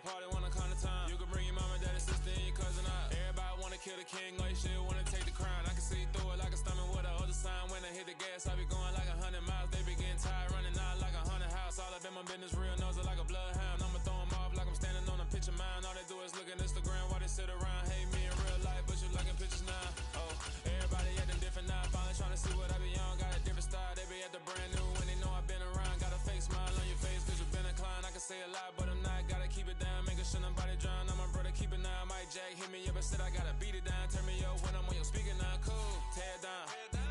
party when I count the time. You can bring your mama, daddy, sister, and your cousin out. Everybody wanna kill the king, like shit, wanna take the crown. I can see through it like a stomach with a other sign. When I hit the gas, I be going like 100 miles. They be getting tired, running out like 100 house. All up in my business, real nose like a bloodhound. I'ma throw them off like I'm standing on a picture mine. All they do is look at Instagram while they sit around. Hate me in real life, but you liking pictures now. Oh, everybody acting different now. Finally trying to see what I be on. Got a different style, they be at the brand new when they know I've been around. Got a fake smile on your face, cause you been inclined. I can say a lot, but I'm not. Gotta keep it down, making sure nobody drown. I'm my brother, keep it now. Mike Jack hit me up and said I gotta beat it down. Turn me up when I'm on your speaker now. Cool, tear it down,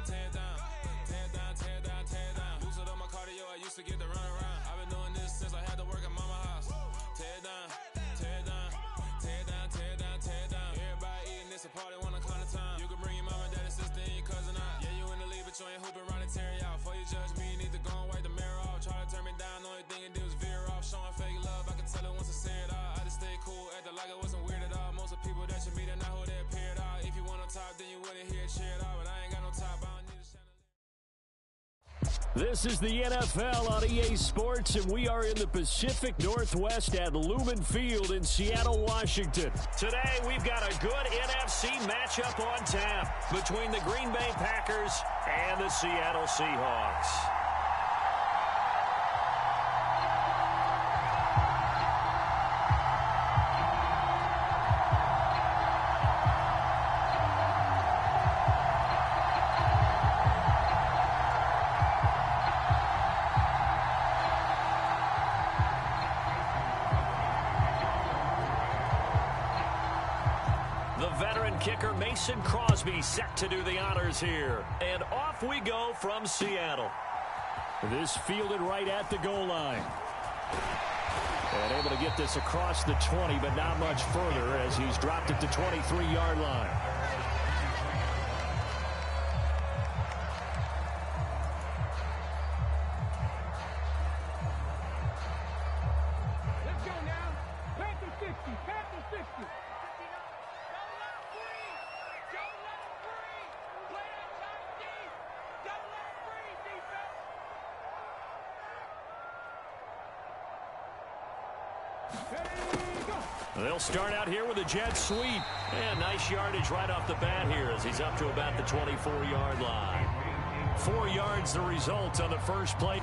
tear it down, tear it down, tear it down, tear it down. Boosted up my cardio, I used to get to run around. I've been doing this since I had to work at mama house. Tear it down, tear it down, tear it down, tear it down, tear it down. Everybody eating this a party when I count the time. You can bring your mama, daddy, sister, and your cousin out. Yeah, you in the lead, but you ain't hooping around and tearing out. Before you judge me, you need to go and wipe the mirror off. Try to turn me down, the only thing you do is veer off. Showing fake love, I can tell it once I say it all. I just stay cool, acting like it wasn't weird at all. Most of the people that you meet are not who they appear at all. If you want on top, then you wouldn't hear it cheer at all. But I ain't got no top, I don't need a channel. This is the NFL on EA Sports, and we are in the Pacific Northwest at Lumen Field in Seattle, Washington. Today, we've got a good NFC matchup on tap between the Green Bay Packers and the Seattle Seahawks. Kicker Mason Crosby set to do the honors here. And off we go from Seattle. This fielded right at the goal line. And able to get this across the 20, but not much further as he's dropped it to 23-yard line. Let's go now. Panther 60. Panther 60. They'll start out here with a jet sweep. And nice yardage right off the bat here as he's up to about the 24-yard line. 4 yards the result on the first play.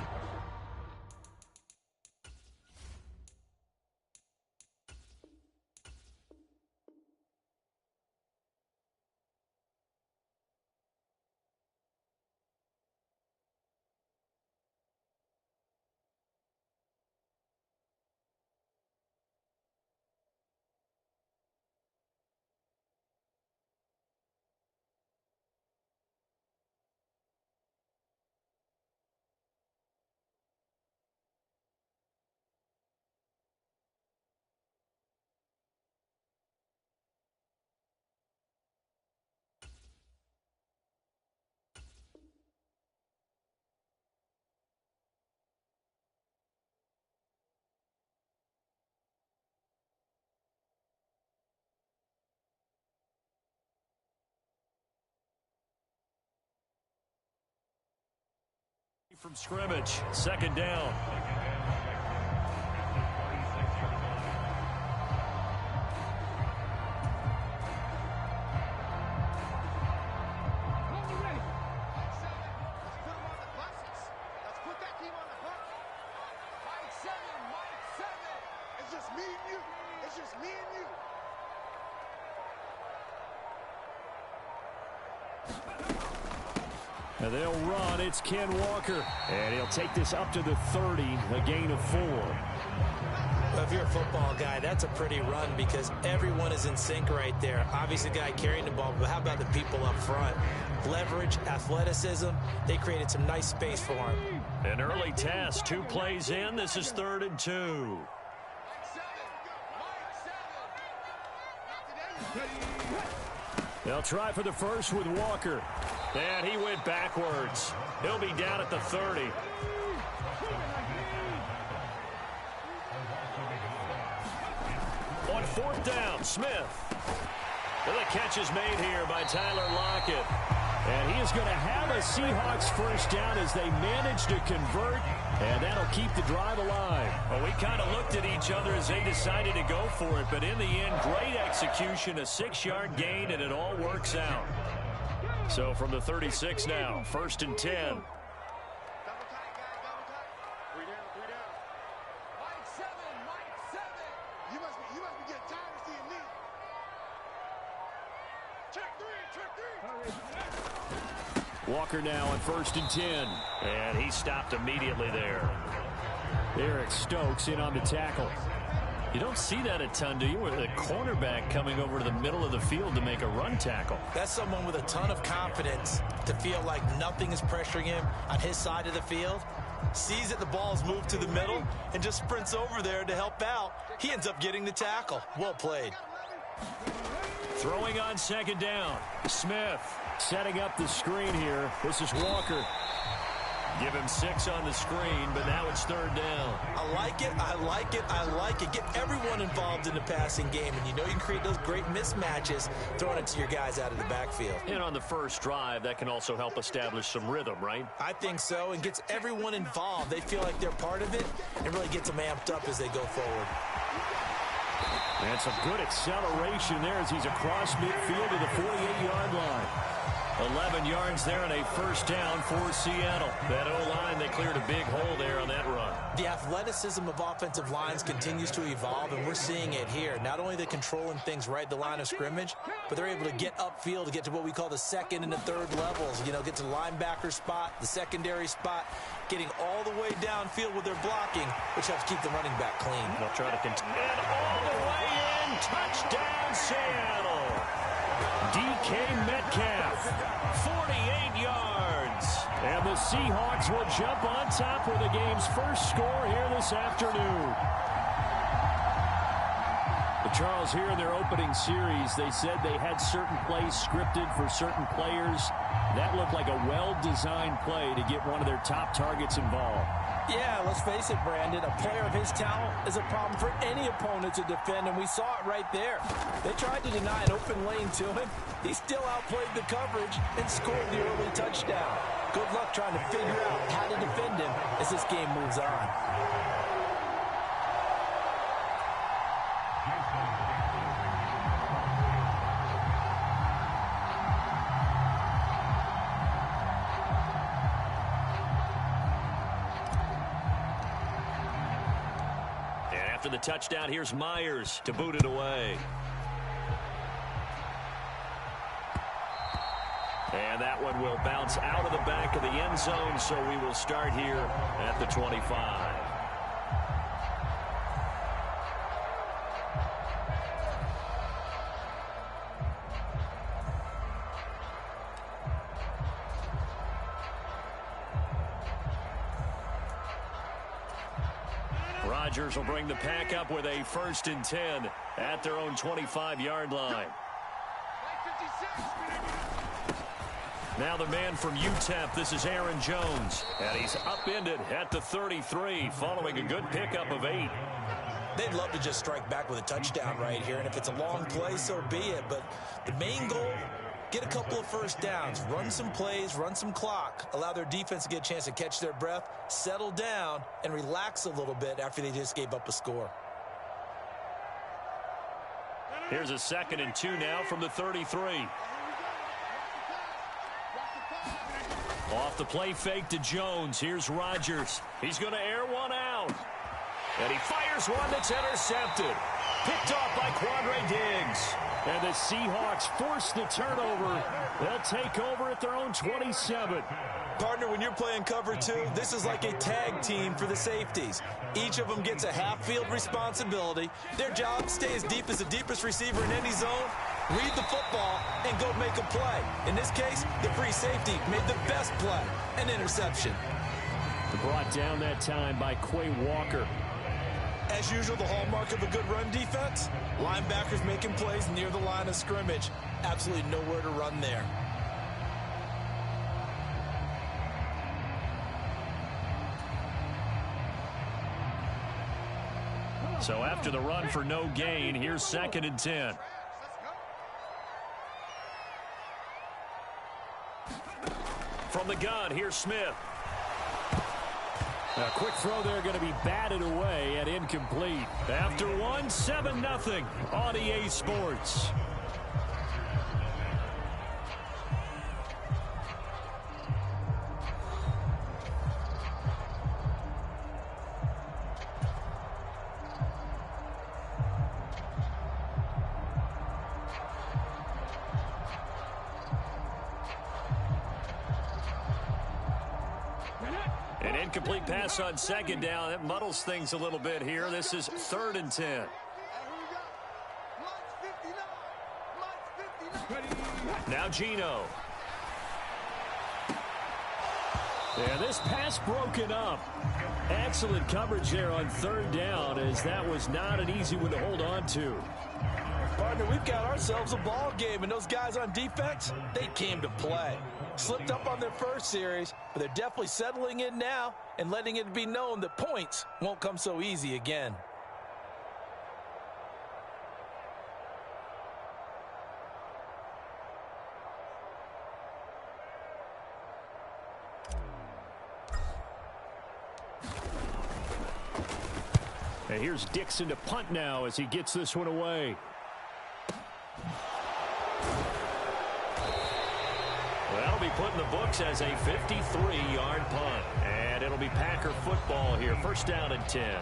From scrimmage, second down. And they'll run. It's Ken Walker. And he'll take this up to the 30, a gain of 4. Well, if you're a football guy, that's a pretty run because everyone is in sync right there. Obviously, the guy carrying the ball, but how about the people up front? Leverage, athleticism, they created some nice space for him. An early test, 2 plays in. This is 3rd and 2. They'll try for the first with Walker. And he went backwards. He'll be down at the 30. On 4th down, Smith. And the catch is made here by Tyler Lockett. And he is going to have a Seahawks first down as they manage to convert, and that'll keep the drive alive. Well, we kind of looked at each other as they decided to go for it, but in the end, great execution, a 6-yard gain, and it all works out. So from the 36 now, 1st and 10. Walker now on 1st and 10. And he stopped immediately there. Eric Stokes in on the tackle. You don't see that a ton, do you? With a cornerback coming over to the middle of the field to make a run tackle. That's someone with a ton of confidence to feel like nothing is pressuring him on his side of the field. Sees that the ball is moved to the middle and just sprints over there to help out. He ends up getting the tackle. Well played. Throwing on 2nd down. Smith. Setting up the screen here. This is Walker. Give him 6 on the screen, but now it's 3rd down. I like it, I like it, I like it. Get everyone involved in the passing game, and you know you can create those great mismatches throwing it to your guys out of the backfield. And on the first drive, that can also help establish some rhythm, right? I think so, and gets everyone involved. They feel like they're part of it, and really gets them amped up as they go forward. And some good acceleration there as he's across midfield to the 48-yard line. 11 yards there and a 1st down for Seattle. That O-line, they cleared a big hole there on that run. The athleticism of offensive lines continues to evolve, and we're seeing it here. Not only they're controlling things right at the line of scrimmage, but they're able to get upfield to get to what we call the 2nd and the 3rd levels. You know, get to the linebacker spot, the secondary spot, getting all the way downfield with their blocking, which helps keep the running back clean. They'll try to continue. And all the way in, touchdown Seattle. DK Metcalf, 48 yards. And the Seahawks will jump on top with the game's first score here this afternoon. But Charles, here in their opening series, they said they had certain plays scripted for certain players. That looked like a well-designed play to get one of their top targets involved. Yeah, let's face it, Brandon. A player of his talent is a problem for any opponent to defend, and we saw it right there. They tried to deny an open lane to him. He still outplayed the coverage and scored the early touchdown. Good luck trying to figure out how to defend him as this game moves on. After the touchdown, here's Myers to boot it away. And that one will bounce out of the back of the end zone, so we will start here at the 25. Rodgers will bring the pack up with a 1st and 10 at their own 25-yard line. Now the man from UTEP, this is Aaron Jones. And he's upended at the 33 following a good pickup of 8. They'd love to just strike back with a touchdown right here, and if it's a long play, so be it. But the main goal, get a couple of 1st downs, run some plays, run some clock, allow their defense to get a chance to catch their breath, settle down, and relax a little bit after they just gave up a score. Here's a 2nd and 2 now from the 33. Off the play fake to Jones. Here's Rodgers. He's going to air one out. And he fires one that's intercepted. Picked off by Quandre Diggs. And the Seahawks force the turnover. They'll take over at their own 27. Partner, when you're playing cover 2, this is like a tag team for the safeties. Each of them gets a half-field responsibility. Their job, stay as deep as the deepest receiver in any zone, read the football, and go make a play. In this case, the free safety made the best play, an interception. Brought down that time by Quay Walker. As usual, the hallmark of a good run defense, linebackers making plays near the line of scrimmage. Absolutely nowhere to run there. So after the run for no gain, here's 2nd and 10. From the gun, here's Smith. A quick throw there going to be batted away and incomplete. After one, 7-0 on EA Sports. An incomplete pass on second down. That muddles things a little bit here. This is 3rd and 10. Now Geno. And this pass broken up. Excellent coverage there on 3rd down, as that was not an easy one to hold on to. Partner, we've got ourselves a ball game, and those guys on defense, they came to play. Slipped up on their first series, but they're definitely settling in now and letting it be known that points won't come so easy again. And here's Dixon to punt now as he gets this one away. That'll be put in the books as a 53-yard punt. And it'll be Packer football here. 1st down and 10.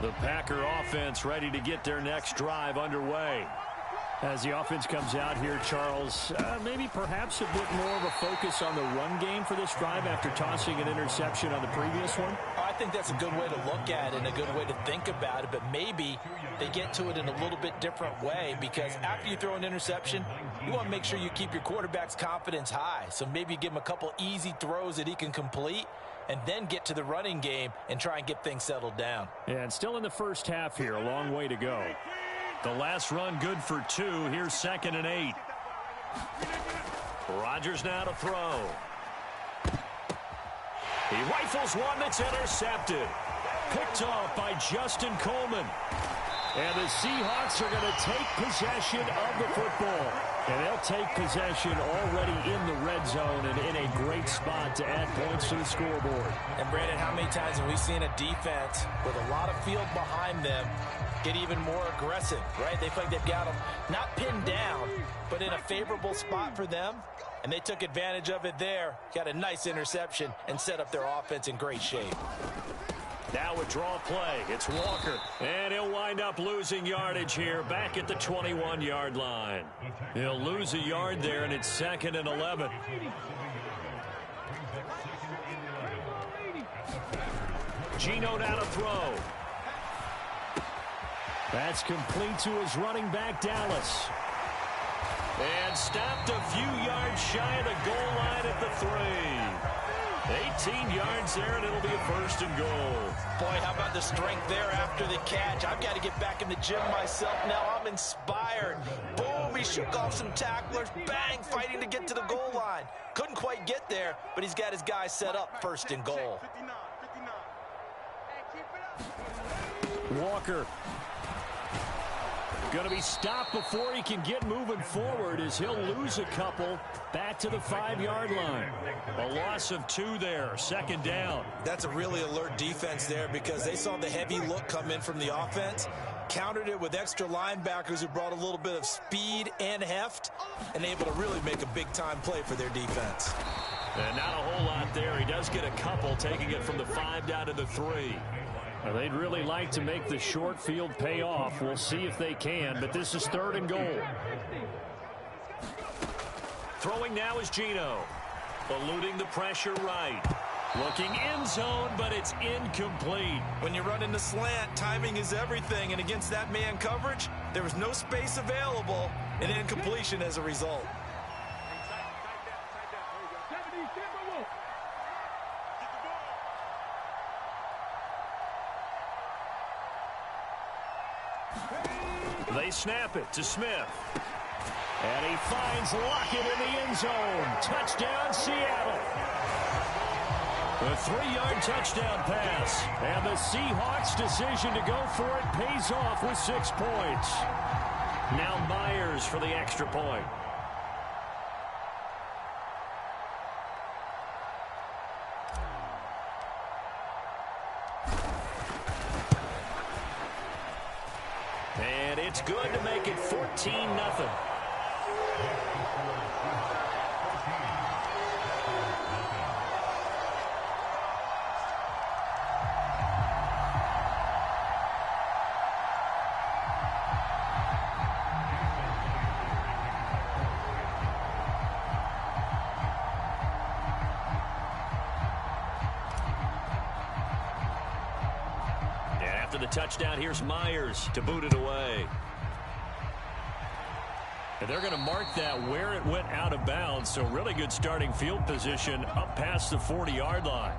The Packer offense ready to get their next drive underway. As the offense comes out here, Charles, maybe perhaps a bit more of a focus on the run game for this drive after tossing an interception on the previous one? I think that's a good way to look at it and a good way to think about it, but maybe they get to it in a little bit different way, because after you throw an interception, you want to make sure you keep your quarterback's confidence high. So maybe give him a couple easy throws that he can complete and then get to the running game and try and get things settled down. And still in the first half here, a long way to go. The last run good for 2. Here's 2nd and 8. Rodgers now to throw. He rifles one that's intercepted. Picked off by Justin Coleman. And the Seahawks are going to take possession of the football. And they'll take possession already in the red zone and in a great spot to add points to the scoreboard. And Brandon, how many times have we seen a defense with a lot of field behind them get even more aggressive, right? They feel like they've got them not pinned down, but in a favorable spot for them. And they took advantage of it there. Got a nice interception and set up their offense in great shape. Now a draw play. It's Walker. And he'll wind up losing yardage here back at the 21-yard line. He'll lose a yard there, and it's 2nd and 11. Geno now to throw. That's complete to his running back, Dallas. And stopped a few yards shy of the goal line at the 3. 18 yards there, and it'll be a 1st and goal. Boy, how about the strength there after the catch? I've got to get back in the gym myself now. I'm inspired. Boom, he shook off some tacklers. Bang, fighting to get to the goal line. Couldn't quite get there, but he's got his guys set up 1st and goal. Walker going to be stopped before he can get moving forward, as he'll lose a couple back to the 5-yard line. A loss of 2 there, 2nd down. That's a really alert defense there, because they saw the heavy look come in from the offense, countered it with extra linebackers who brought a little bit of speed and heft, and able to really make a big-time play for their defense. And not a whole lot there. He does get a couple, taking it from the 5 down to the 3. Well, they'd really like to make the short field pay off. We'll see if they can, but this is 3rd and goal. Throwing now is Geno. Eluding the pressure right. Looking end zone, but it's incomplete. When you run in the slant, timing is everything, and against that man coverage, there was no space available, and incompletion as a result. They snap it to Smith. And he finds Lockett in the end zone. Touchdown, Seattle. A 3-yard touchdown pass. And the Seahawks' decision to go for it pays off with 6 points. Now Myers for the extra point. And it's good to make it 14-0. After the touchdown, here's Myers to boot it away. And they're going to mark that where it went out of bounds, so really good starting field position up past the 40-yard line.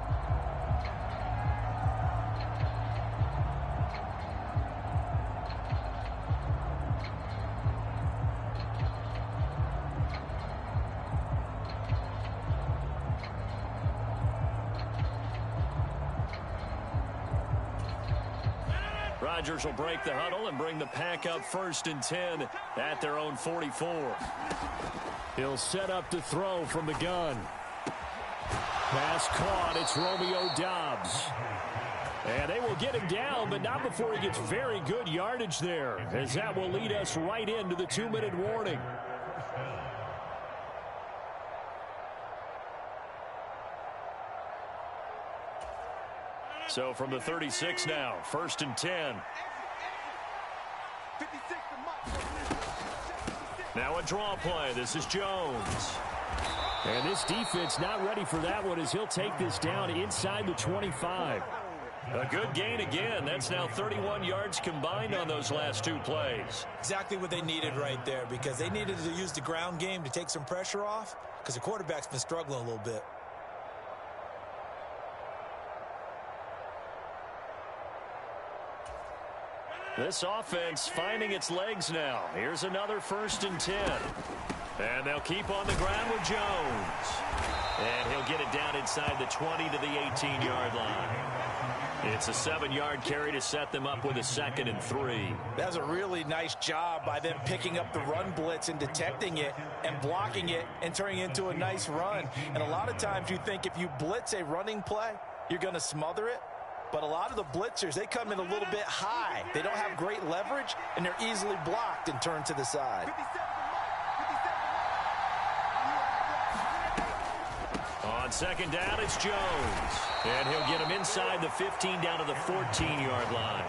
Rodgers will break the huddle and bring the pack up 1st and 10 at their own 44. He'll set up to throw from the gun. Pass caught. It's Romeo Doubs. And they will get him down, but not before he gets very good yardage there, as that will lead us right into the 2-minute warning. So from the 36 now, 1st and 10. Now a draw play. This is Jones. And this defense not ready for that one as he'll take this down inside the 25. A good gain again. That's now 31 yards combined on those last 2 plays. Exactly what they needed right there, because they needed to use the ground game to take some pressure off, because the quarterback's been struggling a little bit. This offense finding its legs now. Here's another 1st and 10. And they'll keep on the ground with Jones. And he'll get it down inside the 20 to the 18-yard line. It's a 7-yard carry to set them up with a 2nd and 3. That was a really nice job by them picking up the run blitz and detecting it and blocking it and turning it into a nice run. And a lot of times you think if you blitz a running play, you're going to smother it. But a lot of the blitzers, they come in a little bit high. They don't have great leverage, and they're easily blocked and turned to the side. On 2nd down, it's Jones. And he'll get him inside the 15 down to the 14-yard line.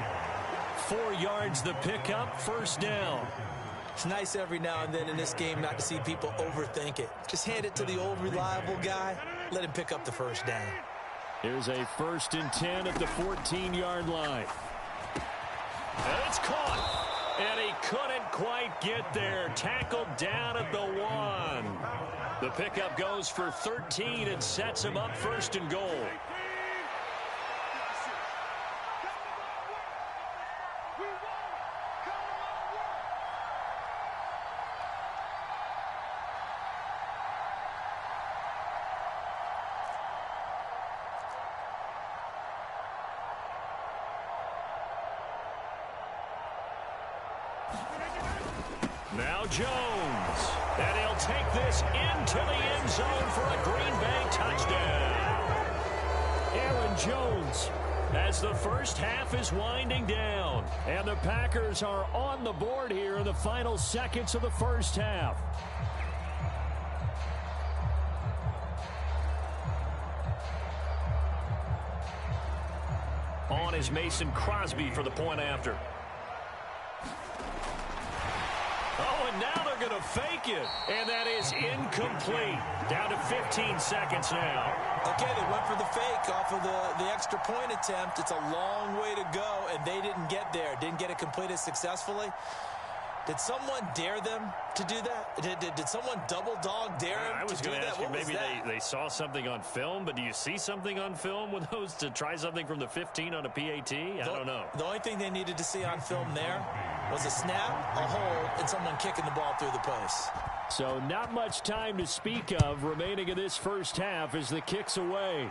4 yards the pickup, 1st down. It's nice every now and then in this game not to see people overthink it. Just hand it to the old reliable guy. Let him pick up the 1st down. Here's a 1st and 10 at the 14-yard line. And it's caught. And he couldn't quite get there. Tackled down at the 1. The pickup goes for 13 and sets him up 1st and goal. Now Jones. And he'll take this into the end zone for a Green Bay touchdown. Aaron Jones as the first half is winding down. And the Packers are on the board here in the final seconds of the first half. On is Mason Crosby for the point after. Oh, and now they're going to fake it. And that is incomplete. Down to 15 seconds now. Okay, they went for the fake off of the extra point attempt. It's a long way to go, and they didn't get there. Didn't get it completed successfully. Did someone dare them to do that? Did someone double dog dare them I was to do going to that? ask you, What was maybe that? they saw something on film, but do you see something on film with those to try something from the 15 on a PAT? I don't know. The only thing they needed to see on film there was a snap, a hold, and someone kicking the ball through the post. So not much time to speak of remaining in this first half as the kick's away.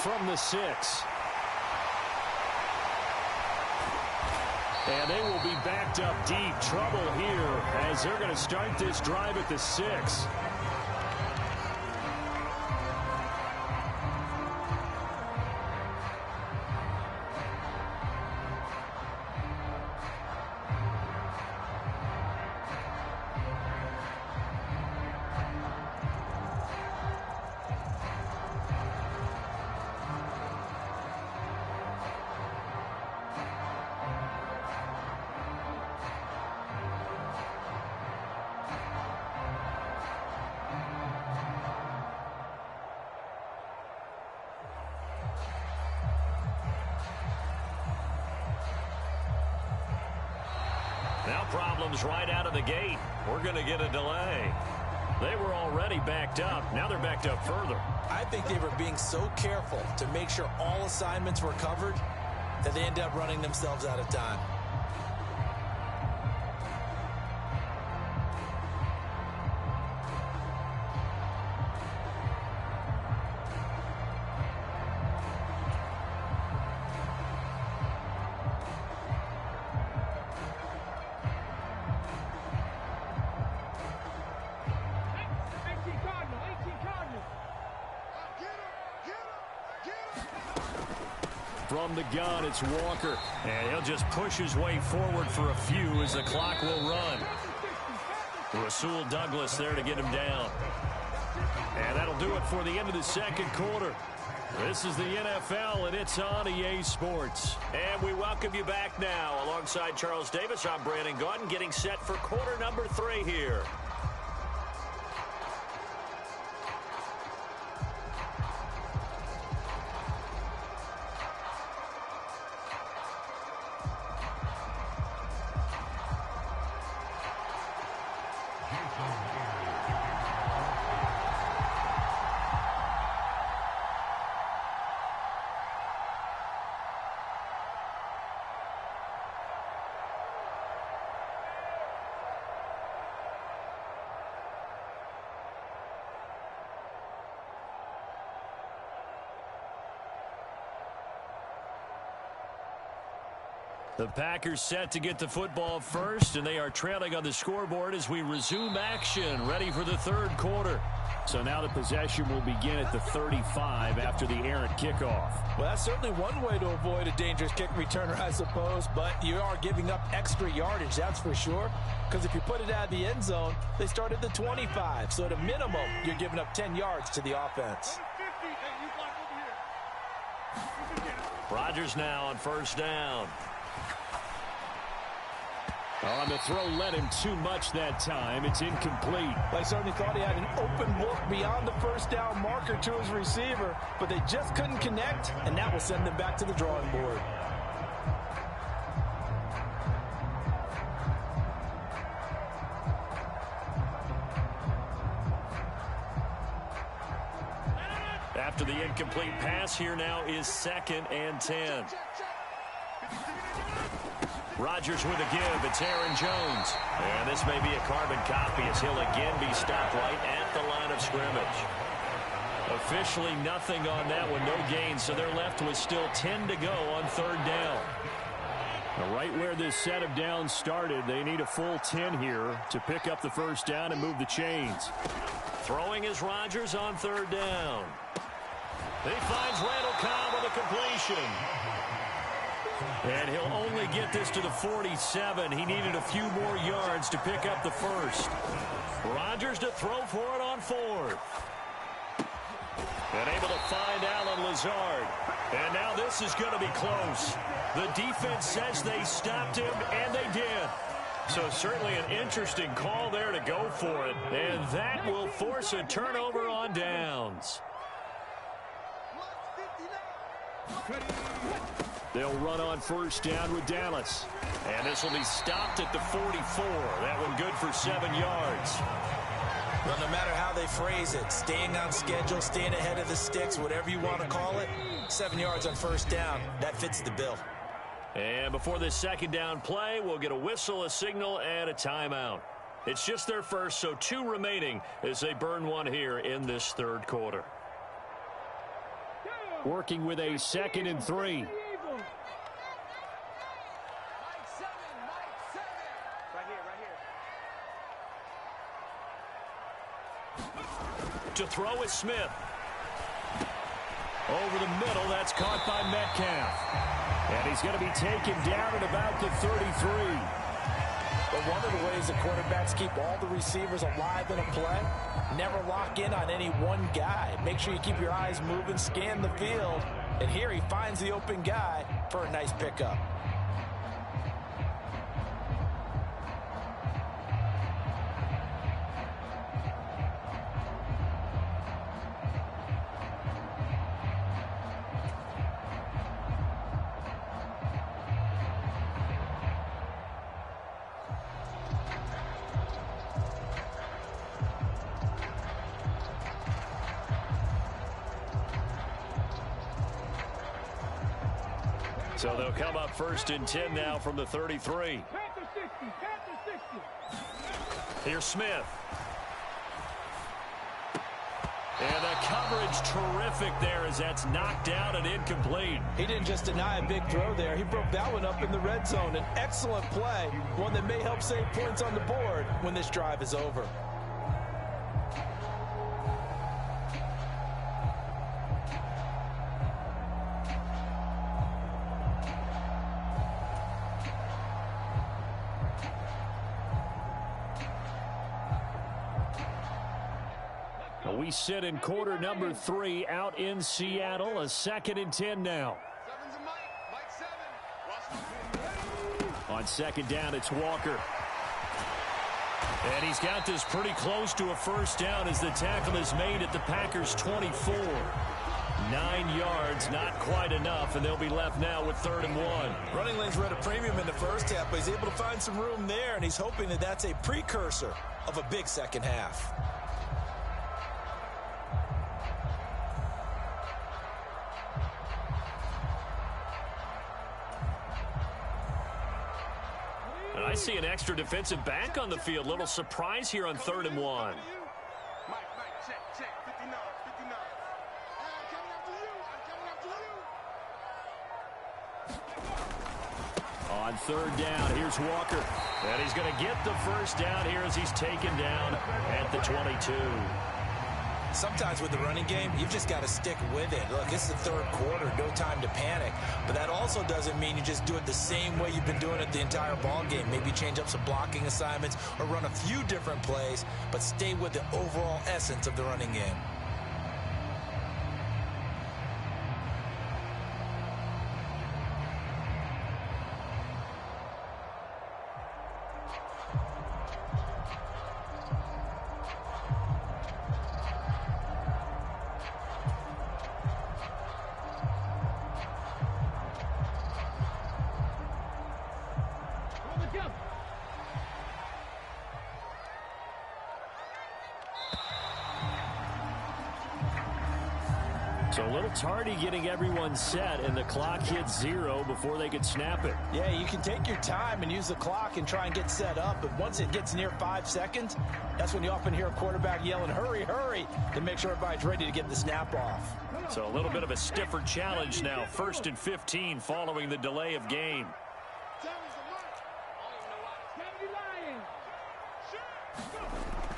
from the 6. And they will be backed up deep. Trouble here as they're going to start this drive at the 6. Now problems right out of the gate. We're going to get a delay. They were already backed up. Now they're backed up further. I think they were being so careful to make sure all assignments were covered that they ended up running themselves out of time. From the gun, it's Walker. And he'll just push his way forward for a few as the clock will run. Rasul Douglas there to get him down. And that'll do it for the end of the second quarter. This is the NFL, and it's on EA Sports. And we welcome you back now. Alongside Charles Davis, I'm Brandon Gaudin, getting set for quarter number 3 here. The Packers set to get the football first, and they are trailing on the scoreboard as we resume action, ready for the third quarter. So now the possession will begin at the 35 after the errant kickoff. Well, that's certainly one way to avoid a dangerous kick returner, I suppose, but you are giving up extra yardage, that's for sure, because if you put it out of the end zone, they start at the 25, so at a minimum, you're giving up 10 yards to the offense. Rodgers now on first down. On the throw, led him too much that time. It's incomplete. I certainly thought he had an open look beyond the first down marker to his receiver, but they just couldn't connect, and that will send them back to the drawing board. After the incomplete pass, here now is 2nd and 10. Rodgers with a give. It's Aaron Jones. And this may be a carbon copy as he'll again be stopped right at the line of scrimmage. Officially nothing on that one. No gain. So they're left with still 10 to go on third down. Now, right where this set of downs started, they need a full 10 here to pick up the first down and move the chains. Throwing is Rodgers on third down. He finds Randall Cobb with a completion. And he'll only get this to the 47. He needed a few more yards to pick up the first. Rodgers to throw for it on 4th. And able to find Alan Lazard. And now this is going to be close. The defense says they stopped him, and they did. So certainly an interesting call there to go for it. And that will force a turnover on downs. They'll run on first down with Dallas. And this will be stopped at the 44. That one good for 7 yards. Well, no matter how they phrase it, staying on schedule, staying ahead of the sticks, whatever you want to call it, 7 yards on first down, that fits the bill. And before this second down play, we'll get a whistle, a signal, and a timeout. It's just their first, so 2 remaining as they burn one here in this third quarter. working with a 2nd and 3. To throw is Smith. Over the middle, that's caught by Metcalf. And he's going to be taken down at about the 33. But one of the ways the quarterbacks keep all the receivers alive in a play, never lock in on any one guy. Make sure you keep your eyes moving, scan the field. And here he finds the open guy for a nice pickup. So they'll come up 1st and 10 now from the 33. Here's Smith. And the coverage terrific there as that's knocked out and incomplete. He didn't just deny a big throw there. He broke that one up in the red zone. An excellent play, one that may help save points on the board when this drive is over. We sit in quarter number 3 out in Seattle. A 2nd and 10 now. On 2nd down, it's Walker. And he's got this pretty close to a 1st down as the tackle is made at the Packers' 24. 9 yards, not quite enough, and they'll be left now with 3rd and 1. Running lanes were at a premium in the first half, but he's able to find some room there, and he's hoping that that's a precursor of a big second half. I see an extra defensive back on the field. Little surprise here on 3rd and 1. On 3rd down, here's Walker. And he's going to get the 1st down here as he's taken down at the 22. Sometimes with the running game, you've just got to stick with it. Look, it's the 3rd quarter, no time to panic. But that also doesn't mean you just do it the same way you've been doing it the entire ball game. Maybe change up some blocking assignments or run a few different plays, but stay with the overall essence of the running game. So a little tardy getting everyone set, and the clock hits 0 before they could snap it. Yeah, you can take your time and use the clock and try and get set up, but once it gets near 5 seconds, that's when you often hear a quarterback yelling, hurry, hurry, to make sure everybody's ready to get the snap off. So a little bit of a stiffer challenge now. 1st and 15 following the delay of game.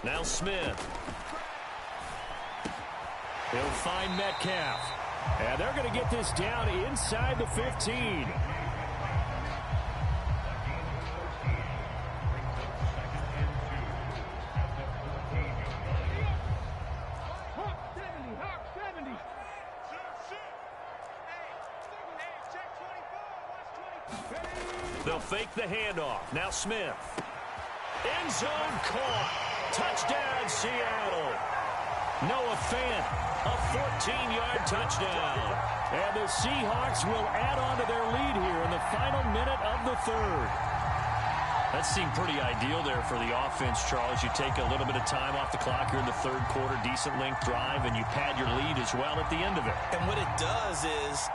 Now Smith. He'll find Metcalf. And they're going to get this down inside the 15. They'll fake the handoff. Now Smith. End zone caught. Touchdown, Seattle. Noah Fant, a 14-yard touchdown. And the Seahawks will add on to their lead here in the final minute of the 3rd. That seemed pretty ideal there for the offense, Charles. You take a little bit of time off the clock here in the 3rd quarter, decent length drive, and you pad your lead as well at the end of it. And what it does is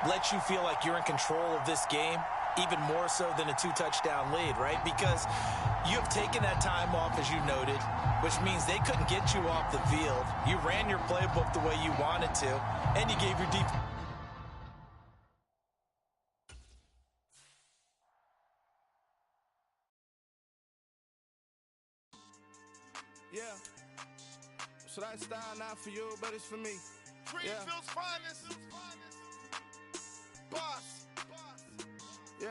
let you feel like you're in control of this game, even more so than a 2-touchdown lead, right? Because you have taken that time off, as you noted, which means they couldn't get you off the field. You ran your playbook the way you wanted to, and you gave your Yeah. So that style not for you, but it's for me. Greenfield's finest. Boss. Yeah.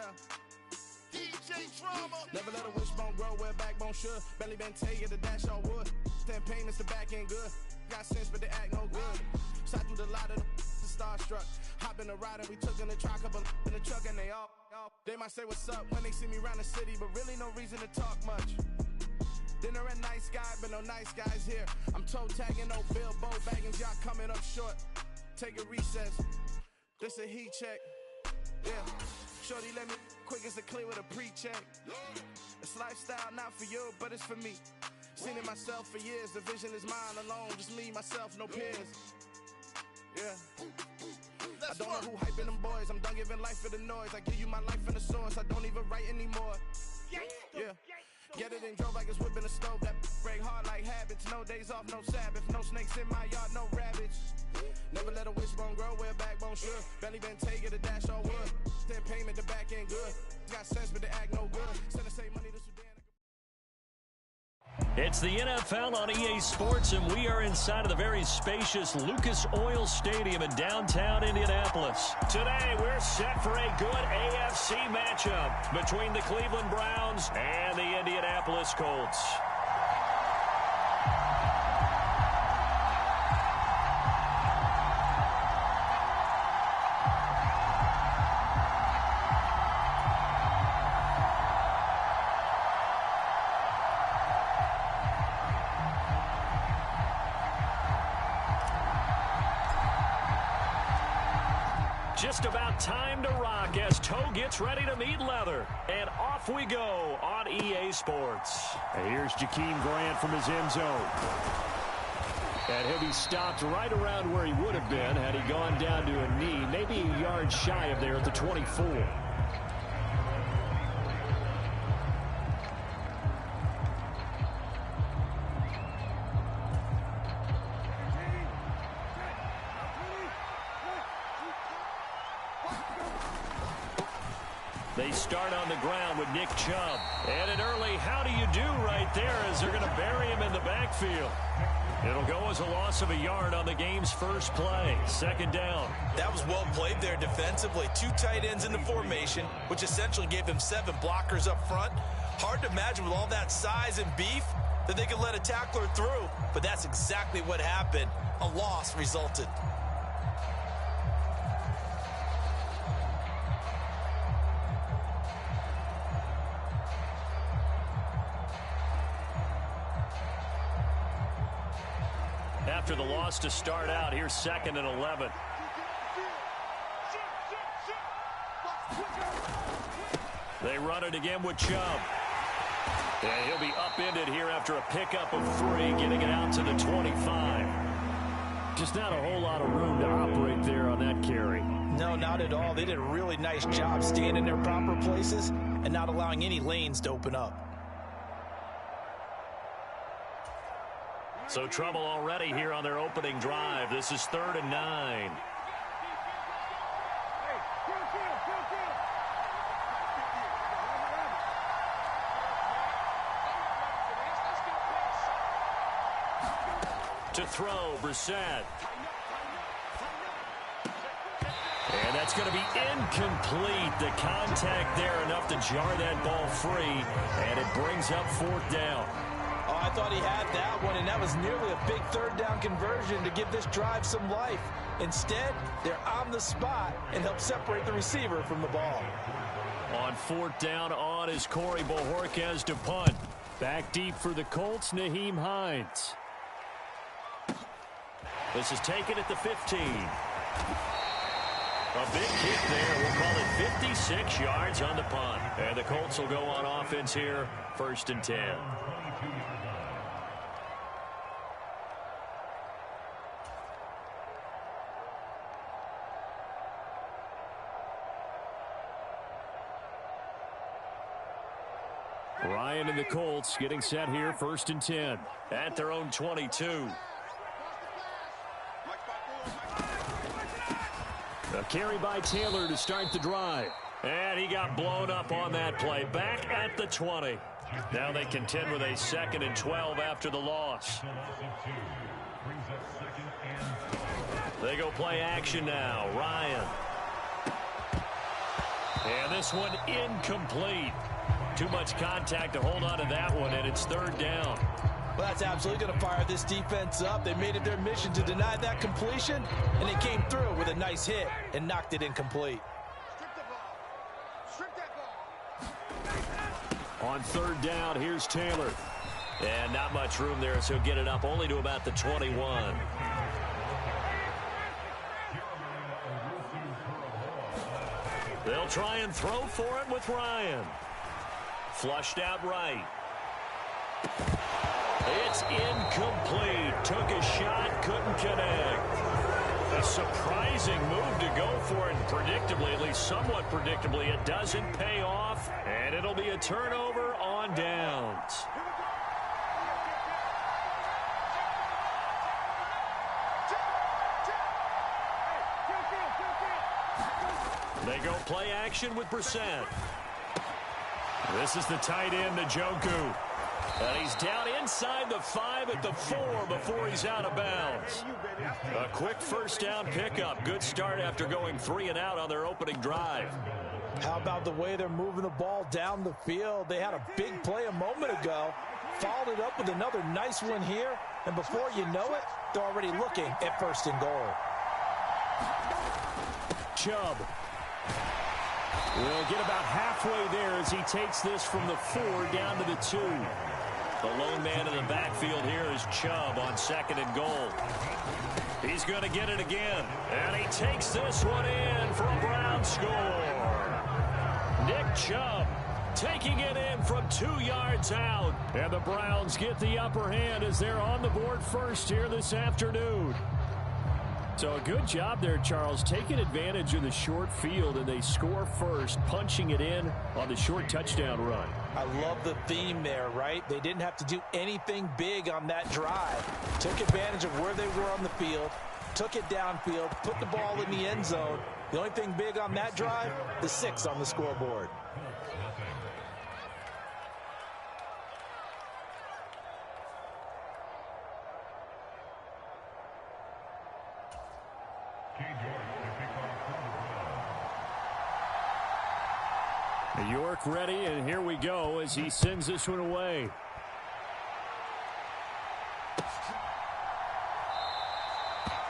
DJ Drama. Never let a wishbone grow where backbone should. Belly been taking the dash all wood. 10 payments, the back end good. Got sense, but they act no good. Shot through the lot of the starstruck. Hop in the ride and we took in the truck, couple in the truck, and they all. They might say what's up when they see me around the city, but really no reason to talk much. Dinner at nice guy, but no nice guys here. I'm toe tagging, no billboard bagging, y'all coming up short. Take a recess. This a heat check. Yeah. Shorty let me quick as a clear with a pre-check. It's lifestyle not for you, but it's for me. Seen it myself for years. The vision is mine alone. Just me, myself, no peers. Yeah. I don't know who hyping them boys. I'm done giving life for the noise. I give you my life in the source. I don't even write anymore. Yeah. Get it and drove like it's whipping a stove. That break hard like habits. No days off, no Sabbath. No snakes in my yard, no rabbits. Never let a wishbone grow where backbone should. Belly been taking the dash all wood. 10 payment, the back end good. Got sense, but they act no good. Send the same money to Sudan. It's the NFL on EA Sports, and we are inside of the very spacious Lucas Oil Stadium in downtown Indianapolis. Today, we're set for a good AFC matchup between the Cleveland Browns and the Indianapolis Colts. Just about time to rock as toe gets ready to meet leather. And off we go on EA Sports. And here's Jakeem Grant from his end zone. And he'll be stopped right around where he would have been had he gone down to a knee, maybe a yard shy of there at the 24. They start on the ground with Nick Chubb. And an early how do you do right there as they're going to bury him in the backfield. It'll go as a loss of a yard on the game's first play. Second down. That was well played there defensively. 2 tight ends in the formation, which essentially gave him 7 blockers up front. Hard to imagine with all that size and beef that they could let a tackler through. But that's exactly what happened. A loss resulted. After the loss to start out, here's 2nd and 11. They run it again with Chubb. And he'll be upended here after a pickup of 3, getting it out to the 25. Just not a whole lot of room to operate there on that carry. No, not at all. They did a really nice job staying in their proper places and not allowing any lanes to open up. So trouble already here on their opening drive. This is 3rd and 9. To throw, Brissett. And that's going to be incomplete. The contact there enough to jar that ball free, and it brings up 4th down. Oh, I thought he had that one, and that was nearly a big 3rd down conversion to give this drive some life. Instead, they're on the spot and help separate the receiver from the ball. On 4th down on is Corey Bojorquez to punt. Back deep for the Colts, Nyheim Hines. This is taken at the 15. A big kick there. We'll call it 56 yards on the punt. And the Colts will go on offense here, 1st and 10. Ryan and the Colts getting set here, 1st and 10 at their own 22. A carry by Taylor to start the drive. And he got blown up on that play. Back at the 20. Now they contend with a 2nd and 12 after the loss. They go play action now. Ryan. And this one incomplete. Too much contact to hold on to that one, and it's 3rd down. Well, that's absolutely going to fire this defense up. They made it their mission to deny that completion, and they came through with a nice hit and knocked it incomplete. On 3rd down, here's Taylor. And not much room there, so he'll get it up only to about the 21. They'll try and throw for it with Ryan. Flushed out right. It's incomplete. Took a shot, couldn't connect. A surprising move to go for it. Predictably, at least somewhat predictably, it doesn't pay off. And it'll be a turnover on downs. They go play action with Brissett. This is the tight end, Njoku. And he's down inside the 5 at the 4 before he's out of bounds. A quick 1st down pickup. Good start after going 3 and out on their opening drive. How about the way they're moving the ball down the field? They had a big play a moment ago. Followed it up with another nice one here. And before you know it, they're already looking at 1st and goal. Chubb will get about halfway there as he takes this from the 4 down to the 2. The lone man in the backfield here is Chubb on 2nd and goal. He's going to get it again. And he takes this one in for a Brown score. Nick Chubb taking it in from 2 yards out. And the Browns get the upper hand as they're on the board first here this afternoon. So a good job there, Charles, taking advantage of the short field, and they score first, punching it in on the short touchdown run. I love the theme there, right? They didn't have to do anything big on that drive. Took advantage of where they were on the field, took it downfield, put the ball in the end zone. The only thing big on that drive, the 6 on the scoreboard. York ready, and here we go as he sends this one away.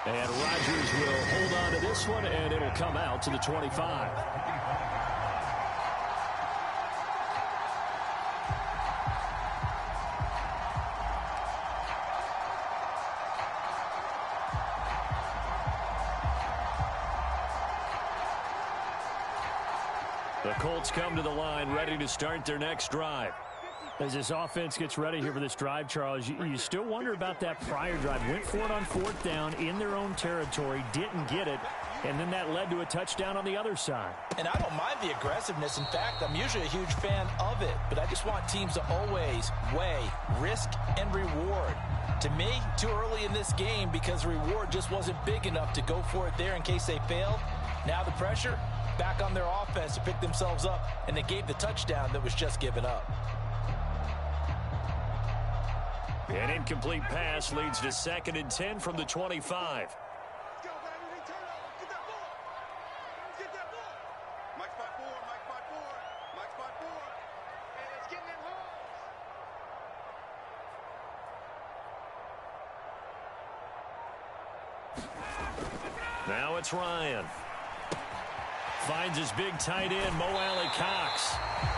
And Rodgers will hold on to this one, and it'll come out to the 25. The Colts come to the line ready to start their next drive. As this offense gets ready here for this drive, Charles, you still wonder about that prior drive. Went for it on 4th down in their own territory, didn't get it, and then that led to a touchdown on the other side. And I don't mind the aggressiveness. In fact, I'm usually a huge fan of it, but I just want teams to always weigh risk and reward. To me, too early in this game because the reward just wasn't big enough to go for it there in case they failed. Now the pressure back on their offense to pick themselves up, and they gave the touchdown that was just given up. An incomplete pass leads to 2nd and 10 from the 25. Now it's Ryan. Finds his big tight end, Mo Alley Cox.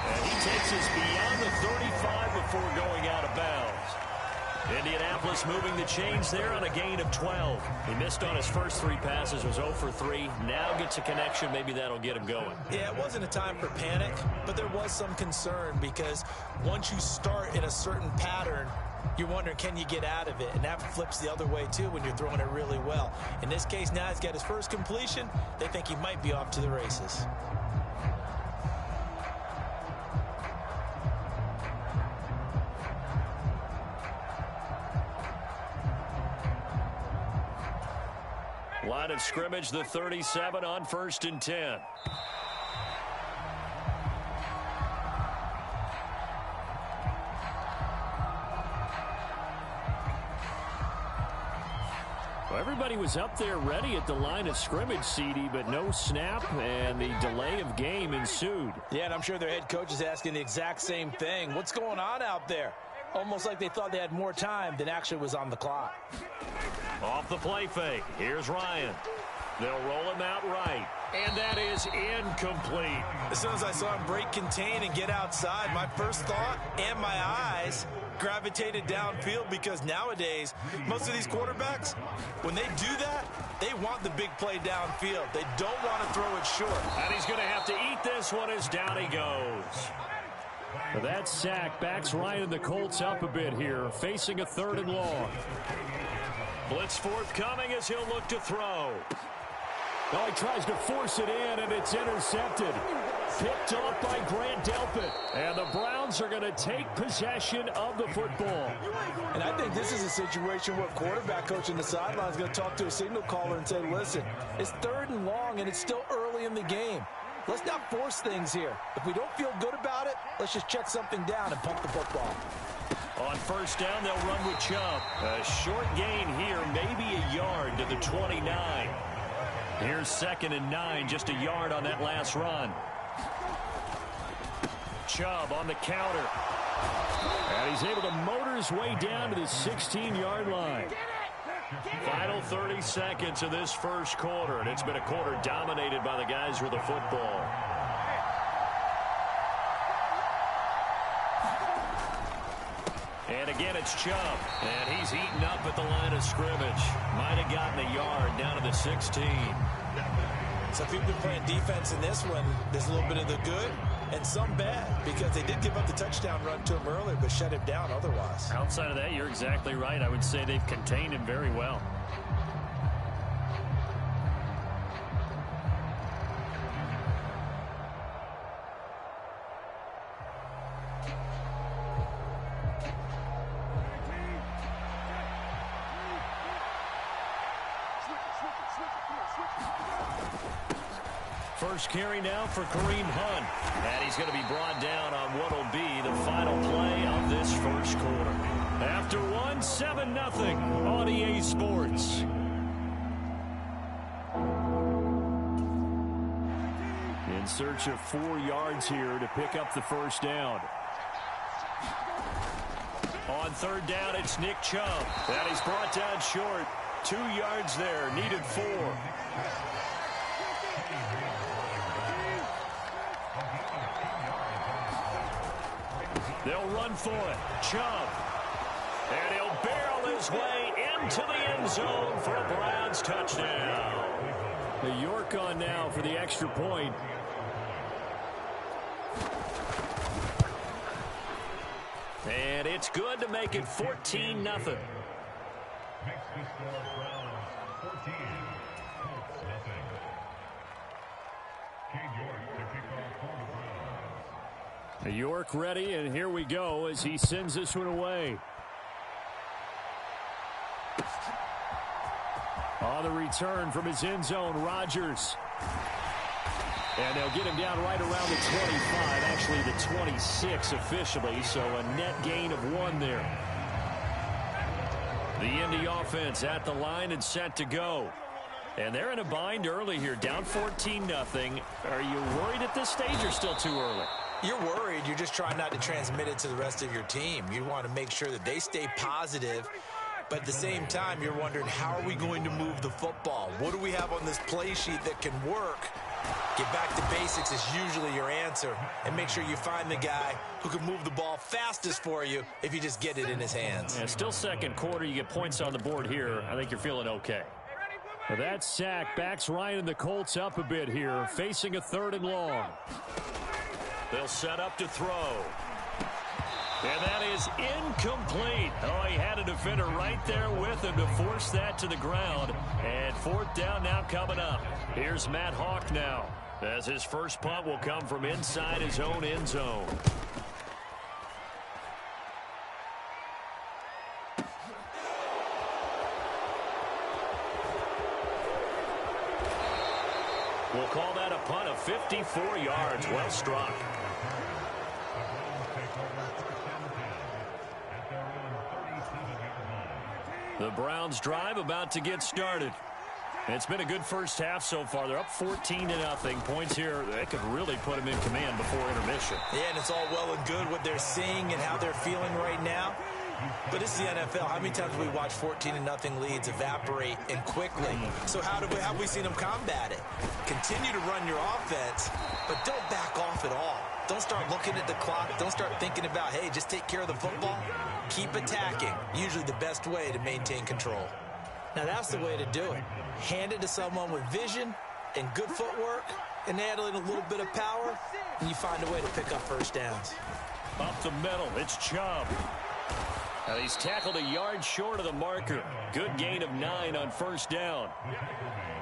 And he takes us beyond the 35 before going out of bounds. Indianapolis moving the chains there on a gain of 12. He missed on his first 3 passes, was 0 for 3. Now gets a connection. Maybe that'll get him going. Yeah, it wasn't a time for panic, but there was some concern because once you start in a certain pattern, you're wondering, can you get out of it? And that flips the other way, too, when you're throwing it really well. In this case, now he's got his first completion. They think he might be off to the races. Line of scrimmage, the 37 on 1st and 10. Well, everybody was up there ready at the line of scrimmage, CD, but no snap, and the delay of game ensued. Yeah, and I'm sure their head coach is asking the exact same thing. What's going on out there? Almost like they thought they had more time than actually was on the clock. Off the play fake. Here's Ryan. They'll roll him out right. And that is incomplete. As soon as I saw him break contain and get outside, my first thought and my eyes gravitated downfield, because nowadays, most of these quarterbacks, when they do that, they want the big play downfield. They don't want to throw it short. And he's going to have to eat this one as down he goes. But that sack backs Ryan and the Colts up a bit here, facing a 3rd and long. Blitz forthcoming as he'll look to throw. Oh, he tries to force it in, and it's intercepted. Picked off by Grant Delpit. And the Browns are going to take possession of the football. And I think this is a situation where quarterback coach on the sideline is going to talk to a signal caller and say, listen, it's 3rd and long, and it's still early in the game. Let's not force things here. If we don't feel good about it, let's just check something down and pump the football. On 1st down, they'll run with Chubb. A short gain here, maybe a yard to the 29. Here's 2nd and 9, just a yard on that last run. Chubb on the counter. And he's able to motor his way down to the 16-yard line. Final 30 seconds of this first quarter, and it's been a quarter dominated by the guys with the football. And again, it's Chubb, and he's eaten up at the line of scrimmage. Might have gotten a yard down to the 16. So if you've been playing defense in this one, there's a little bit of the good and some bad, because they did give up the touchdown run to him earlier, but shut him down otherwise. Outside of that, you're exactly right. I would say they've contained him very well. First carry now for Kareem Hunt. And he's going to be brought down on what will be the final play of this first quarter. After one, 7-0 on EA Sports. In search of 4 yards here to pick up the first down. On 3rd down, it's Nick Chubb. And he's brought down short. 2 yards there, needed 4. They'll run for it. Chubb. And he'll barrel his way into the end zone for a Browns touchdown. The York on now for the extra point. And it's good to make it 14-0. York ready, and here we go as he sends this one away. On the return from his end zone, Rodgers. And they'll get him down right around the 25, actually the 26 officially, so a net gain of 1 there. The Indy offense at the line and set to go. And they're in a bind early here, down 14-0. Are you worried at this stage or still too early? You're worried. You're just trying not to transmit it to the rest of your team. You want to make sure that they stay positive, but at the same time, you're wondering, how are we going to move the football? What do we have on this play sheet that can work? Get back to basics is usually your answer, and make sure you find the guy who can move the ball fastest for you if you just get it in his hands. Yeah, still second quarter. You get points on the board here. I think you're feeling okay. Well, that sack backs Ryan and the Colts up a bit here, facing a 3rd and long. They'll set up to throw. And that is incomplete. Oh, he had a defender right there with him to force that to the ground. And 4th down now coming up. Here's Matt Hawk now, as his first punt will come from inside his own end zone. We'll call that a punt of 54 yards. Well struck. The Browns drive about to get started. It's been a good first half so far. They're up 14-0. Points here, they could really put them in command before intermission. Yeah, and it's all well and good what they're seeing and how they're feeling right now. But it's the NFL. How many times have we watched 14-0 leads evaporate and quickly? So how have we seen them combat it? Continue to run your offense, but don't back off at all. Don't start looking at the clock. Don't start thinking about, hey, just take care of the football. Keep attacking. Usually the best way to maintain control. Now that's the way to do it. Hand it to someone with vision and good footwork and add in a little bit of power, and you find a way to pick up first downs. Up the middle, it's Chubb. Now he's tackled a yard short of the marker. Good gain of 9 on first down.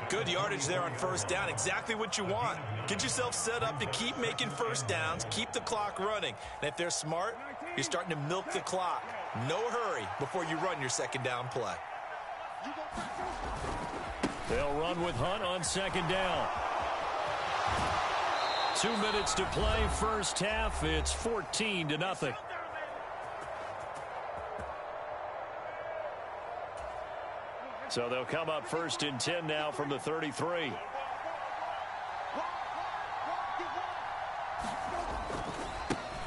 Good yardage there on first down. Exactly what you want. Get yourself set up to keep making first downs, keep the clock running. And if they're smart, you're starting to milk the clock. No hurry before you run your second down play. They'll run with Hunt on second down. 2 minutes to play first half. It's 14-0. So they'll come up first and 10 now from the 33.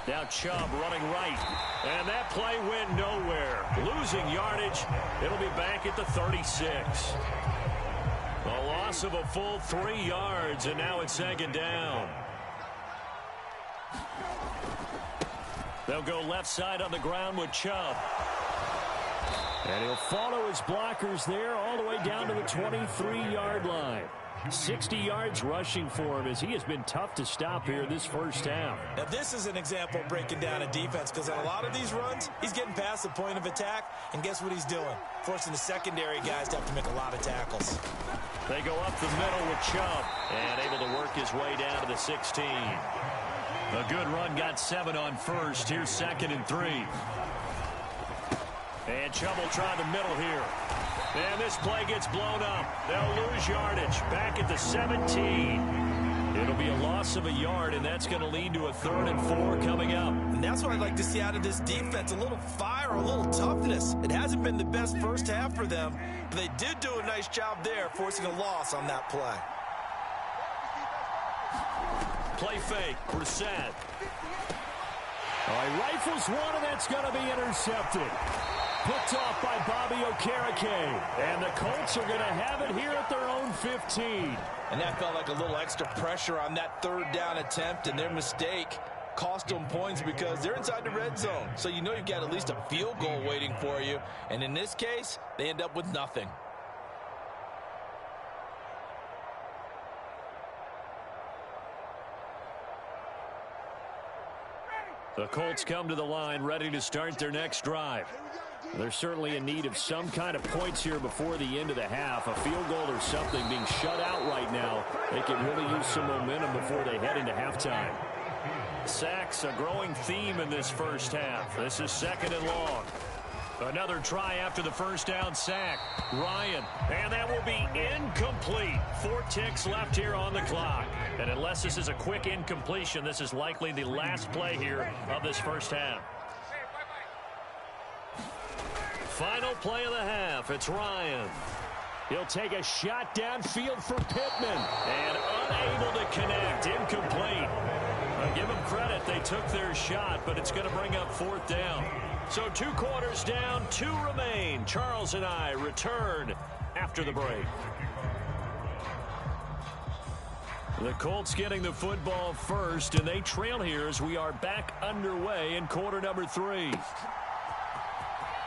Now Chubb running right. And that play went nowhere. Losing yardage. It'll be back at the 36. A loss of a full 3 yards, and now it's second down. They'll go left side on the ground with Chubb. And he'll follow his blockers there all the way down to the 23-yard line. 60 yards rushing for him as he has been tough to stop here this first half. Now this is an example of breaking down a defense, because on a lot of these runs, he's getting past the point of attack, and guess what he's doing? Forcing the secondary guys to have to make a lot of tackles. They go up the middle with Chubb and able to work his way down to the 16. A good run, got 7 on first. Here's second and 3. And Chubb will try the middle here. And this play gets blown up. They'll lose yardage. Back at the 17. It'll be a loss of a yard, and that's going to lead to a 3rd and 4 coming up. And that's what I'd like to see out of this defense. A little fire, a little toughness. It hasn't been the best first half for them, but they did do a nice job there, forcing a loss on that play. Play fake. Brissett. He rifles one, and that's going to be intercepted. Picked off by Bobby Okereke. And the Colts are going to have it here at their own 15. And that felt like a little extra pressure on that 3rd down attempt, and their mistake cost them points because they're inside the red zone. So you know you've got at least a field goal waiting for you. And in this case, they end up with nothing. The Colts come to the line ready to start their next drive. They're certainly in need of some kind of points here before the end of the half. A field goal or something, being shut out right now. They can really use some momentum before they head into halftime. Sacks, a growing theme in this first half. This is 2nd and long. Another try after the first down sack. Ryan, and that will be incomplete. 4 ticks left here on the clock. And unless this is a quick incompletion, this is likely the last play here of this first half. Final play of the half. It's Ryan. He'll take a shot downfield for Pittman. And unable to connect. Incomplete. I'll give them credit. They took their shot, but it's going to bring up 4th down. So 2 quarters down, 2 remain. Charles and I return after the break. The Colts getting the football first, and they trail here as we are back underway in quarter number 3.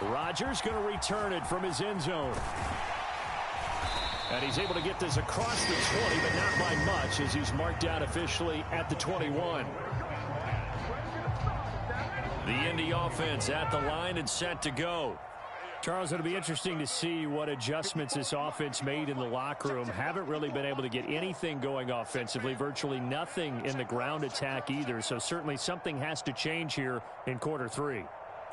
Rodgers going to return it from his end zone. And he's able to get this across the 20, but not by much as he's marked down officially at the 21. The Indy offense at the line and set to go. Charles, it'll be interesting to see what adjustments this offense made in the locker room. Haven't really been able to get anything going offensively, virtually nothing in the ground attack either. So certainly something has to change here in quarter 3.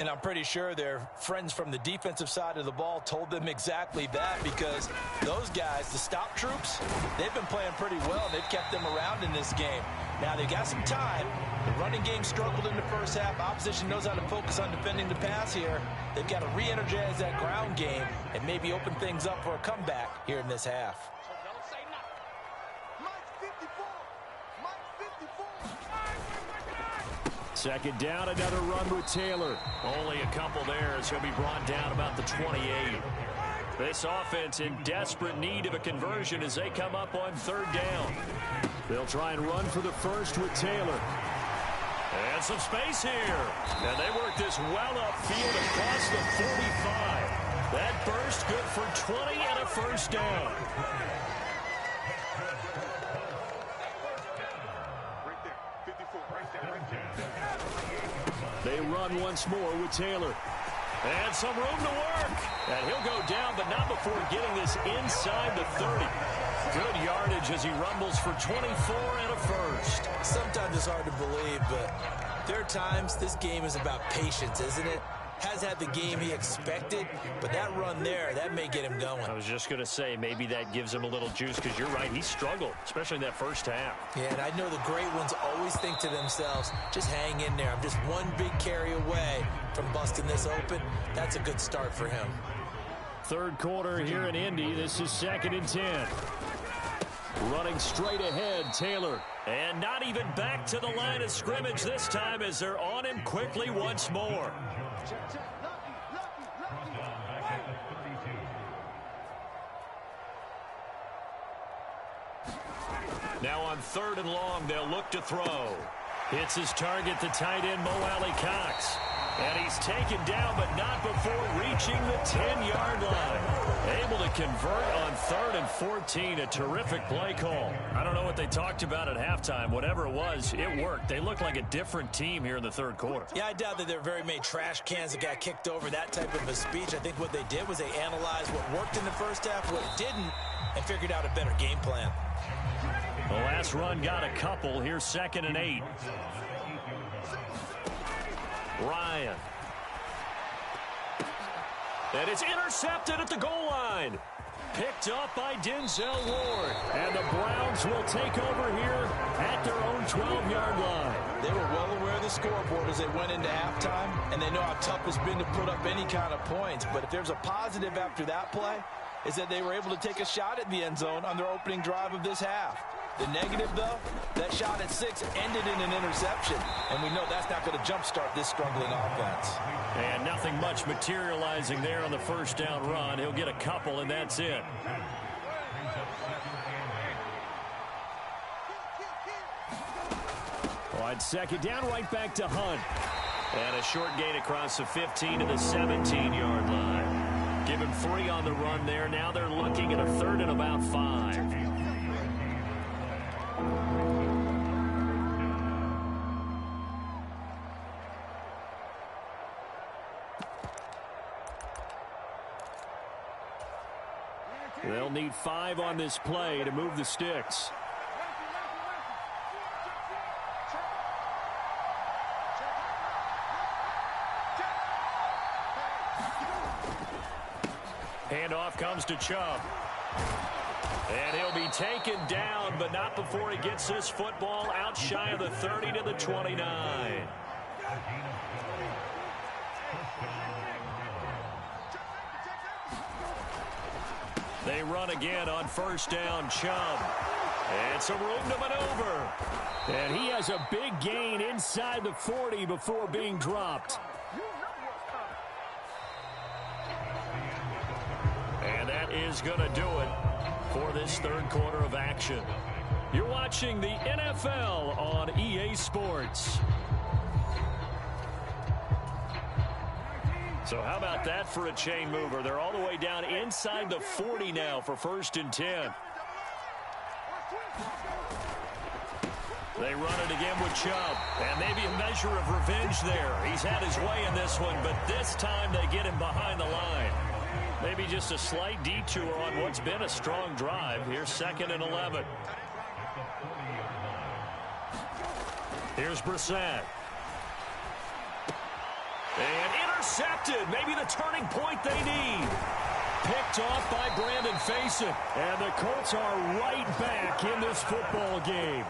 And I'm pretty sure their friends from the defensive side of the ball told them exactly that, because those guys, the stop troops, they've been playing pretty well. They've kept them around in this game. Now they got some time. The running game struggled in the first half. Opposition knows how to focus on defending the pass here. They've got to re-energize that ground game and maybe open things up for a comeback here in this half. Second down, another run with Taylor. Only a couple there as he'll be brought down about the 28. This offense in desperate need of a conversion as they come up on third down. They'll try and run for the first with Taylor. And some space here. And they work this well upfield across the 45. That burst good for 20 and a first down. They run once more with Taylor. And some room to work. And he'll go down, but not before getting this inside the 30. Good yardage as he rumbles for 24 and a first. Sometimes it's hard to believe, but there are times this game is about patience, isn't it? Has had the game he expected, but that run there, that may get him going. I was just going to say, maybe that gives him a little juice, because you're right, he struggled, especially in that first half. Yeah, and I know the great ones always think to themselves, just hang in there. I'm just one big carry away from busting this open. That's a good start for him. Third quarter here in Indy. This is 2nd and 10. Running straight ahead, Taylor. And not even back to the line of scrimmage this time as they're on him quickly once more. Now on 3rd and long, they'll look to throw. Hits his target, the tight end, Mo Alley-Cox. And he's taken down, but not before reaching the 10-yard line. Able to convert on 3rd and 14. A terrific play call. I don't know what they talked about at halftime. Whatever it was, it worked. They look like a different team here in the third quarter. Yeah, I doubt that there are very many trash cans that got kicked over, that type of a speech. I think what they did was they analyzed what worked in the first half, what didn't, and figured out a better game plan. The last run got a couple. Here's 2nd and 8. Ryan. And it's intercepted at the goal line. Picked up by Denzel Ward. And the Browns will take over here at their own 12-yard line. They were well aware of the scoreboard as they went into halftime, and they know how tough it's been to put up any kind of points. But if there's a positive after that play, is that they were able to take a shot at the end zone on their opening drive of this half. The negative, though, that shot at 6 ended in an interception, and we know that's not going to jumpstart this struggling offense. And nothing much materializing there on the first down run. He'll get a couple, and that's it. On 2nd down, right back to Hunt. And a short gain across the 15 to the 17-yard line. Give him 3 on the run there. Now they're looking at a 3rd and about 5. They'll need 5 on this play to move the sticks. Handoff comes to Chubb. And he'll be taken down, but not before he gets this football out shy of the 30 to the 29. They run again on first down, Chubb. And some room to maneuver. And he has a big gain inside the 40 before being dropped. And that is going to do it for this third quarter of action. You're watching the NFL on EA Sports. So how about that for a chain mover? They're all the way down inside the 40 now for 1st and 10. They run it again with Chubb. And maybe a measure of revenge there. He's had his way in this one, but this time they get him behind the line. Maybe just a slight detour on what's been a strong drive. Here's 2nd and 11. Here's Brissett. And intercepted. Maybe the turning point they need. Picked off by Brandon Facyk. And the Colts are right back in this football game.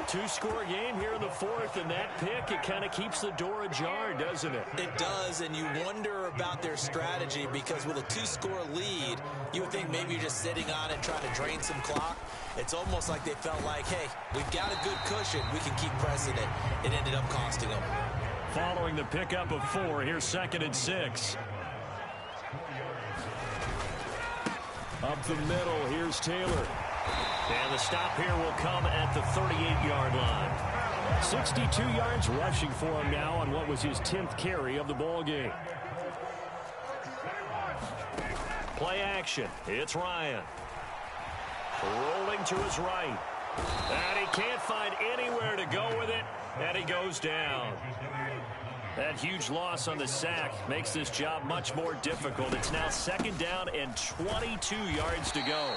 Two-score game here in the fourth, and that pick, it kind of keeps the door ajar, doesn't it? It does, and you wonder about their strategy because with a two-score lead, you would think maybe you're just sitting on it trying to drain some clock. It's almost like they felt like, hey, we've got a good cushion. We can keep pressing it. It ended up costing them. Following the pickup of 4, here's 2nd and 6. Up the middle, here's Taylor. And the stop here will come at the 38-yard line. 62 yards rushing for him now on what was his 10th carry of the ball game. Play action. It's Ryan. Rolling to his right. And he can't find anywhere to go with it. And he goes down. That huge loss on the sack makes this job much more difficult. It's now 2nd down and 22 yards to go.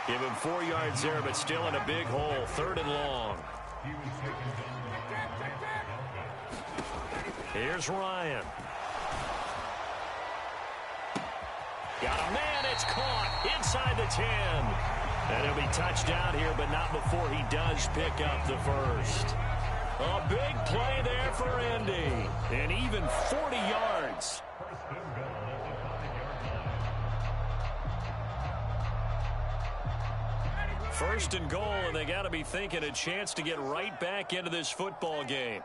Give him 4 yards there, but still in a big hole. 3rd and long. Here's Ryan. Got a man. It's caught inside the 10. And he'll be touchdown here, but not before he does pick up the first. A big play there for Andy. And even 40 yards. First and goal, and they got to be thinking a chance to get right back into this football game.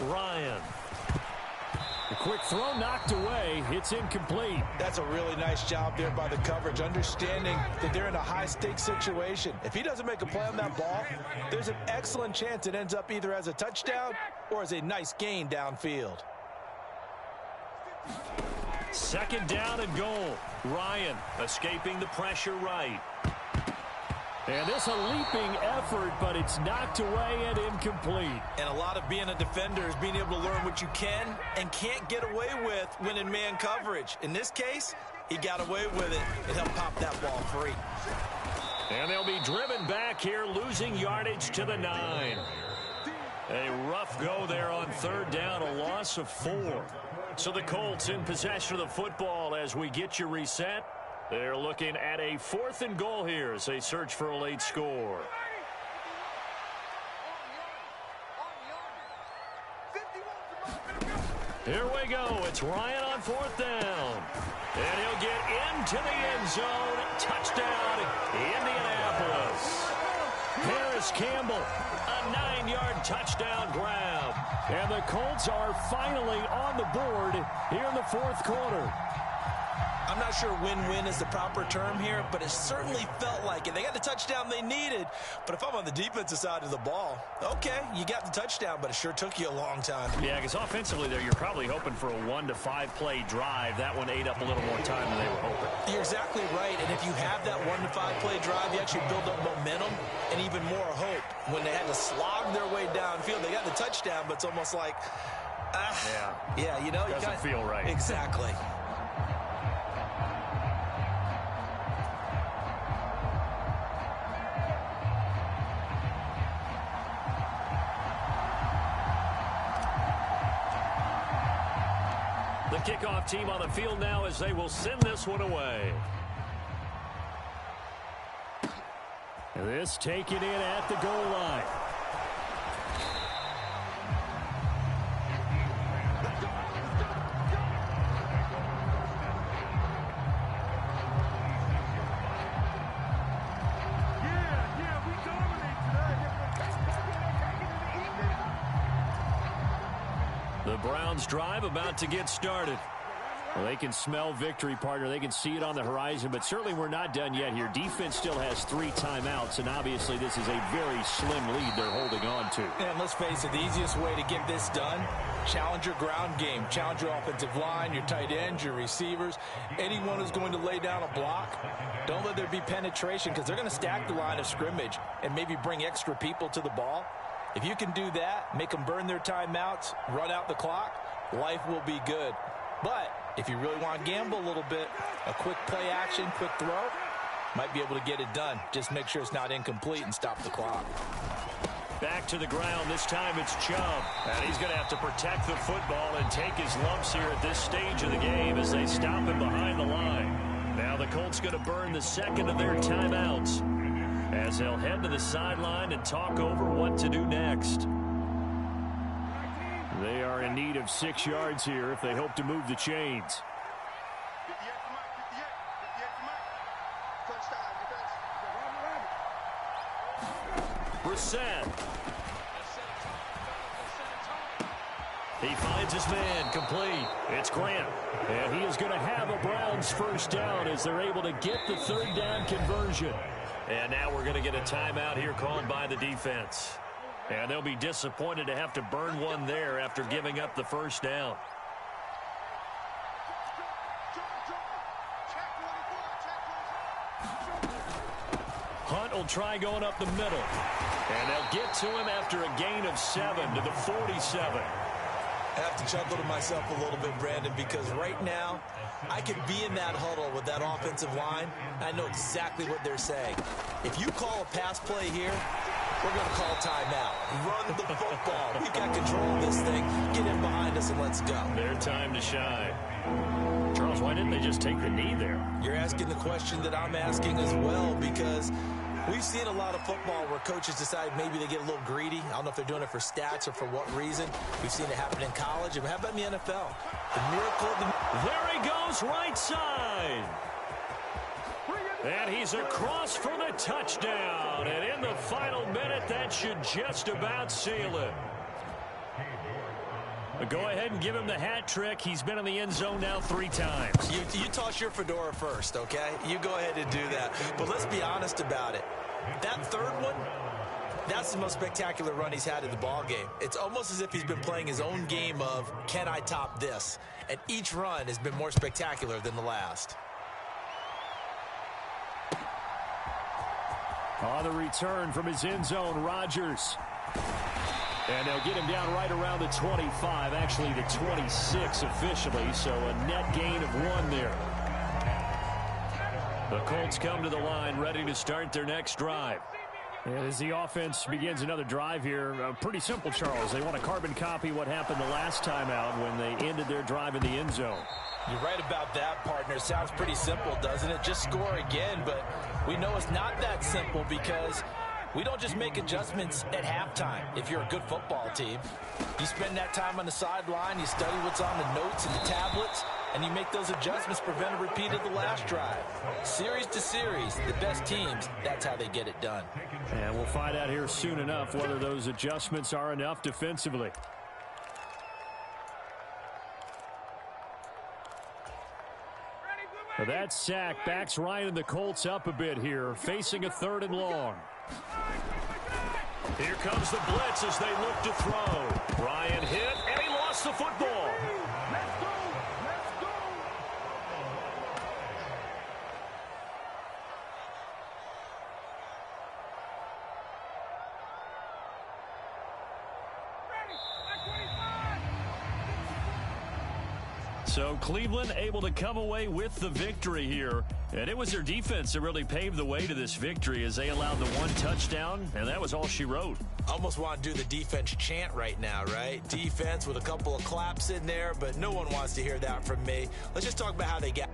Ryan. A quick throw knocked away. It's incomplete. That's a really nice job there by the coverage, understanding that they're in a high-stakes situation. If he doesn't make a play on that ball, there's an excellent chance it ends up either as a touchdown or as a nice gain downfield. 2nd down and goal. Ryan escaping the pressure right. And this a leaping effort, but it's knocked away and incomplete. And a lot of being a defender is being able to learn what you can and can't get away with when in man coverage. In this case, he got away with it and helped pop that ball free. And they'll be driven back here, losing yardage to the 9. A rough go there on 3rd down, a loss of 4. So the Colts in possession of the football as we get you reset. They're looking at a 4th and goal here as they search for a late score. Here we go. It's Ryan on 4th down. And he'll get into the end zone. Touchdown, Indianapolis. Harris Campbell, a 9-yard touchdown grab. And the Colts are finally on the board here in the 4th quarter. I'm not sure win-win is the proper term here, but it certainly felt like it. They got the touchdown they needed, but if I'm on the defensive side of the ball, okay, you got the touchdown, but it sure took you a long time. Yeah, because offensively there, you're probably hoping for a 1 to 5 play drive. That one ate up a little more time than they were hoping. You're exactly right, and if you have that 1 to 5 play drive, you actually build up momentum and even more hope. When they had to slog their way downfield, they got the touchdown, but it's almost like, yeah, you know, doesn't feel right. Exactly. The kickoff team on the field now as they will send this one away. This taken in at the goal line. The Browns drive about to get started. Well, they can smell victory, partner. They can see it on the horizon, but certainly we're not done yet here. Defense still has 3 timeouts, and obviously this is a very slim lead they're holding on to. And let's face it, the easiest way to get this done, challenge your ground game. Challenge your offensive line, your tight ends, your receivers. Anyone who's going to lay down a block, don't let there be penetration because they're going to stack the line of scrimmage and maybe bring extra people to the ball. If you can do that, make them burn their timeouts, run out the clock, life will be good. But if you really want to gamble a little bit, a quick play action, quick throw, might be able to get it done. Just make sure it's not incomplete and stop the clock. Back to the ground. This time it's Chubb. And he's going to have to protect the football and take his lumps here at this stage of the game as they stop him behind the line. Now the the Colts going to burn the second of their timeouts as they'll head to the sideline and talk over what to do next. They are in need of 6 yards here if they hope to move the chains. Brissett. He finds his man, complete. It's Grant. And he is going to have a Browns first down as they're able to get the third down conversion. And now we're going to get a timeout here called by the defense. And they'll be disappointed to have to burn one there after giving up the first down. Hunt will try going up the middle. And they'll get to him after a gain of 7 to the 47. I have to chuckle to myself a little bit, Brandon, because right now I could be in that huddle with that offensive line. I know exactly what they're saying. If you call a pass play here, we're going to call timeout. Run the football. We've got control of this thing. Get in behind us and let's go. Their time to shine. Charles, why didn't they just take the knee there? You're asking the question that I'm asking as well, because we've seen a lot of football where coaches decide maybe they get a little greedy. I don't know if they're doing it for stats or for what reason. We've seen it happen in college. And how about in the NFL? The miracle of the... There he goes, right side. And he's across for the touchdown. And in the final minute, that should just about seal it. But go ahead and give him the hat trick. He's been in the end zone now 3 times. You toss your fedora first, okay? You go ahead and do that. But let's be honest about it. That third one, that's the most spectacular run he's had in the ball game. It's almost as if he's been playing his own game of, can I top this? And each run has been more spectacular than the last. On the return from his end zone, Rodgers. And they'll get him down right around the 25, actually the 26 officially, so a net gain of 1 there. The Colts come to the line ready to start their next drive. And as the offense begins another drive here, pretty simple, Charles. They want to carbon copy what happened the last time out when they ended their drive in the end zone. You're right about that, partner. Sounds pretty simple, doesn't it? Just score again, but we know it's not that simple because we don't just make adjustments at halftime. If you're a good football team, you spend that time on the sideline, you study what's on the notes and the tablets, and you make those adjustments, prevent a repeat of the last drive. Series to series, the best teams, that's how they get it done. And we'll find out here soon enough whether those adjustments are enough defensively. That sack backs Ryan and the Colts up a bit here, facing a 3rd and long. Here comes the blitz as they look to throw. Ryan hit, and he lost the football. Let's go! Let's go! Ready! At 25! So Cleveland able to come away with the victory here. And it was their defense that really paved the way to this victory as they allowed the 1 touchdown, and that was all she wrote. Almost want to do the defense chant right now, right? Defense with a couple of claps in there, but no one wants to hear that from me. Let's just talk about how they got